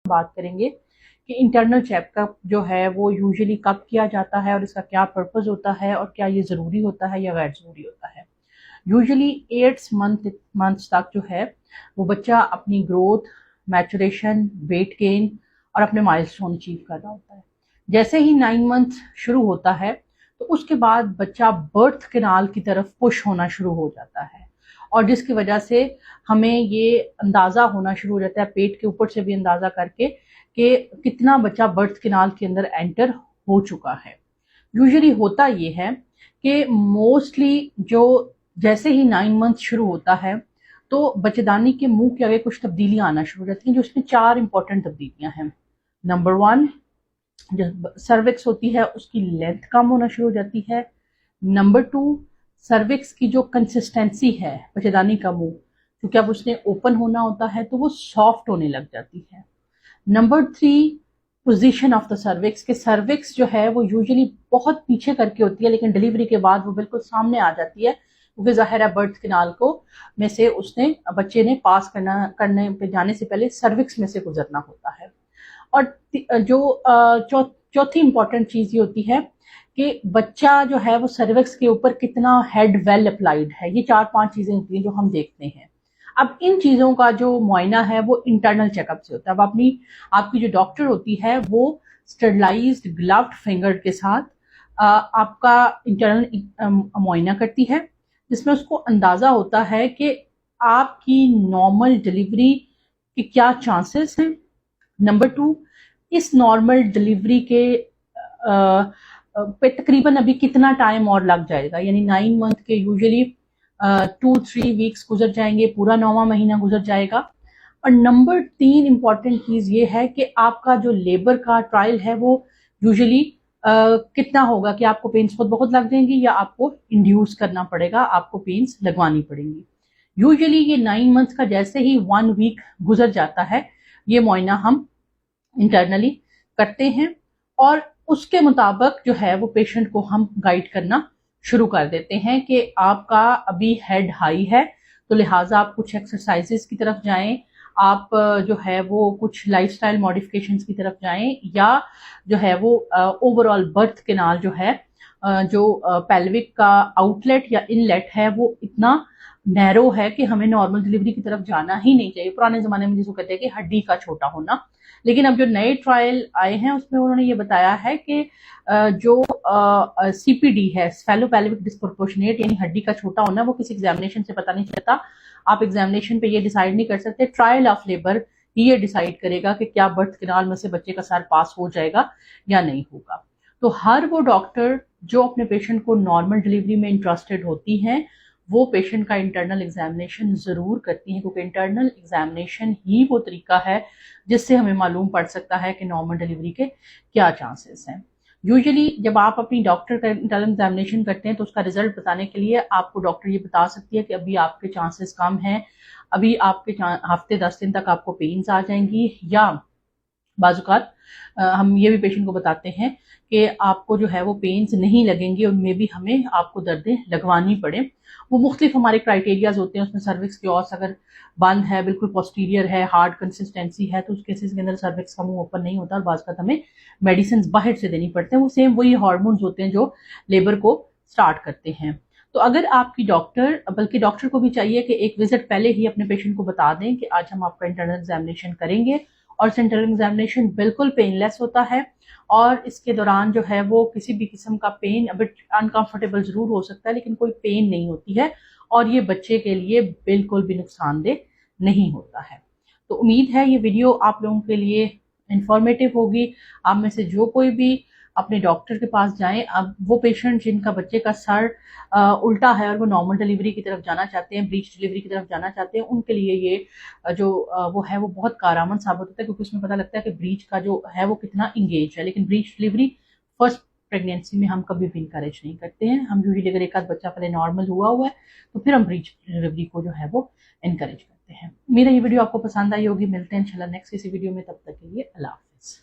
بات کریں گے کہ انٹرنل چیک اپ جو ہے وہ یوزلی کب کیا جاتا ہے اور اس کا کیا پرپز ہوتا ہے اور کیا یہ ضروری ہوتا ہے یا غیر ضروری ہوتا ہے۔ یوزلی 8 منتھس تک جو ہے وہ بچہ اپنی گروتھ، میچوریشن، ویٹ گین اور اپنے مائلسٹون اچیو کر رہا ہوتا ہے۔ جیسے ہی 9 منتھ شروع ہوتا ہے تو اس کے بعد بچہ برتھ کینال کی طرف پش ہونا شروع ہو جاتا ہے، اور جس کی وجہ سے ہمیں یہ اندازہ ہونا شروع ہو جاتا ہے پیٹ کے اوپر سے بھی اندازہ کر کے کہ کتنا بچہ برتھ کینال کے اندر انٹر ہو چکا ہے۔ یوزلی ہوتا یہ ہے کہ موسٹلی جو جیسے ہی 9 منتھ شروع ہوتا ہے تو بچے دانی کے منہ کے آگے کچھ تبدیلیاں آنا شروع ہو جاتی ہیں، جو اس میں 4 امپورٹنٹ تبدیلیاں ہیں۔ نمبر 1، جو سروکس ہوتی ہے اس کی لینتھ کم ہونا شروع ہو جاتی ہے۔ نمبر 2، سروکس کی جو کنسسٹنسی ہے بچے دانی کا منہ، کیونکہ اب اس نے اوپن ہونا ہوتا ہے تو وہ سافٹ ہونے لگ جاتی ہے۔ Number 3، position of the cervix, کہ سروکس جو ہے وہ یوزلی بہت پیچھے کر کے ہوتی ہے لیکن ڈیلیوری کے بعد وہ بالکل سامنے آ جاتی ہے، کیونکہ ظاہر ہے برتھ کینال کو میں سے اس نے بچے نے پاس کرنے پہ جانے سے پہلے سروکس میں سے گزرنا ہوتا ہے۔ اور جو چوتھی امپورٹنٹ چیز یہ ہوتی ہے کہ بچہ جو ہے وہ سروکس کے اوپر کتنا ہیڈ ویل اپلائیڈ ہے۔ یہ 4-5 چیزیں ہوتی ہیں جو ہم دیکھتے ہیں۔ اب ان چیزوں کا جو معائنہ ہے وہ انٹرنل چیک اپ سے ہوتا ہے۔ اب آپ کی جو ڈاکٹر ہوتی ہے وہ اسٹرلائزڈ گلوڈ فنگر کے ساتھ آپ کا انٹرنل معائنہ کرتی ہے، جس میں اس کو اندازہ ہوتا ہے کہ آپ کی نارمل ڈیلیوری کے کیا چانسز ہیں۔ نمبر 2، اس نارمل ڈیلیوری کے پہ تقریباً ابھی کتنا ٹائم اور لگ جائے گا، یعنی 9 منتھ کے یوزلی 2-3 ویکس گزر جائیں گے، پورا 9واں مہینہ گزر جائے گا۔ اور نمبر 3 امپورٹنٹ چیز یہ ہے کہ آپ کا جو لیبر کا ٹرائل ہے وہ یوزلی کتنا ہوگا، کہ آپ کو پینس خود بخود لگ جائیں گی یا آپ کو انڈیوس کرنا پڑے گا، آپ کو پینس لگوانی پڑیں گی۔ یوزلی یہ 9 منتھ کا جیسے ہی 1 ویک گزر جاتا ہے یہ معائنہ ہم انٹرنلی کرتے ہیں، اور اس کے مطابق جو ہے وہ پیشنٹ کو ہم گائیڈ کرنا شروع کر دیتے ہیں کہ آپ کا ابھی ہیڈ ہائی ہے تو لہٰذا آپ کچھ ایکسرسائزز کی طرف جائیں، آپ جو ہے وہ کچھ لائف سٹائل ماڈیفکیشنز کی طرف جائیں، یا جو ہے وہ اوور آل برتھ کینال جو ہے جو پیلوک کا آؤٹ لیٹ یا ان لیٹ ہے وہ اتنا نیرو ہے کہ ہمیں نارمل ڈیلیوری کی طرف جانا ہی نہیں چاہیے۔ پرانے زمانے میں جس کو کہتے ہیں کہ ہڈی کا چھوٹا ہونا، لیکن اب جو نئے ٹرائل آئے ہیں اس میں انہوں نے یہ بتایا ہے کہ جو سی پی ڈی ہے، سفیلو پیلوک ڈسپرپورشنیٹ، یعنی ہڈی کا چھوٹا ہونا، وہ کسی ایگزامینیشن سے پتہ نہیں چلتا۔ آپ ایگزامینیشن پہ یہ ڈیسائیڈ نہیں کر سکتے، ٹرائل آف لیبر یہ ڈیسائیڈ کرے گا کہ کیا برتھ کینال میں سے بچے کا سر پاس ہو جائے گا یا نہیں ہوگا۔ تو ہر وہ ڈاکٹر جو اپنے پیشنٹ کو نارمل ڈیلیوری میں انٹرسٹڈ ہوتی ہیں وہ پیشنٹ کا انٹرنل ایگزامینیشن ضرور کرتی ہیں، کیونکہ انٹرنل ایگزامینیشن ہی وہ طریقہ ہے جس سے ہمیں معلوم پڑ سکتا ہے کہ نارمل ڈیلیوری کے کیا چانسز ہیں۔ یوزلی جب آپ اپنی ڈاکٹر کا انٹرنل ایگزامینیشن کرتے ہیں تو اس کا رزلٹ بتانے کے لیے آپ کو ڈاکٹر یہ بتا سکتی ہے کہ ابھی آپ کے چانسز کم ہیں، ابھی آپ کے ہفتے 10 دن تک آپ کو پینز آ جائیں گی، یا بعض اوقات ہم یہ بھی پیشنٹ کو بتاتے ہیں کہ آپ کو جو ہے وہ پینز نہیں لگیں گے، ان میں بھی ہمیں آپ کو دردیں لگوانی پڑے۔ وہ مختلف ہمارے کرائیٹیریاز ہوتے ہیں، اس میں سروکس کی اوس اگر بند ہے، بالکل پوسٹیریئر ہے، ہارڈ کنسسٹینسی ہے، تو اس کیسز کے اندر سروکس کا منہ اوپن نہیں ہوتا، اور بعض اوقات ہمیں میڈیسنز باہر سے دینی پڑتے ہیں۔ وہ سیم وہی ہارمونز ہوتے ہیں جو لیبر کو سٹارٹ کرتے ہیں۔ تو اگر آپ کی ڈاکٹر، بلکہ ڈاکٹر کو بھی چاہیے کہ ایک وزٹ پہلے ہی اپنے پیشنٹ کو بتا دیں کہ آج ہم آپ کا انٹرنل ایگزامینیشن کریں گے، اور انٹرنل ایگزامینیشن بالکل پین لیس ہوتا ہے، اور اس کے دوران جو ہے وہ کسی بھی قسم کا پین، اب انکمفرٹیبل ضرور ہو سکتا ہے لیکن کوئی پین نہیں ہوتی ہے، اور یہ بچے کے لیے بالکل بھی نقصان دہ نہیں ہوتا ہے۔ تو امید ہے یہ ویڈیو آپ لوگوں کے لیے انفارمیٹیو ہوگی۔ آپ میں سے جو کوئی بھی اپنے ڈاکٹر کے پاس جائیں، اب وہ پیشنٹ جن کا بچے کا سر الٹا ہے اور وہ نارمل ڈیلیوری کی طرف جانا چاہتے ہیں، بریچ ڈیلیوری کی طرف جانا چاہتے ہیں، ان کے لیے یہ جو وہ ہے وہ بہت کارآمد ثابت ہوتا ہے، کیونکہ اس میں پتہ لگتا ہے کہ بریچ کا جو ہے وہ کتنا انگیج ہے۔ لیکن بریچ ڈیلیوری فرسٹ پریگنینسی میں ہم کبھی بھی انکریج نہیں کرتے ہیں۔ ہم یوزلی اگر ایک آدھ بچہ پہلے نارمل ہوا ہے تو پھر ہم بریچ ڈیلیوری کو جو ہے وہ انکریج کرتے ہیں۔ میرا یہ ویڈیو آپ کو پسند آئی ہوگی، ملتے ہیں انشاءاللہ نیکسٹ کسی ویڈیو میں، تب تک کے لیے اللہ حافظ۔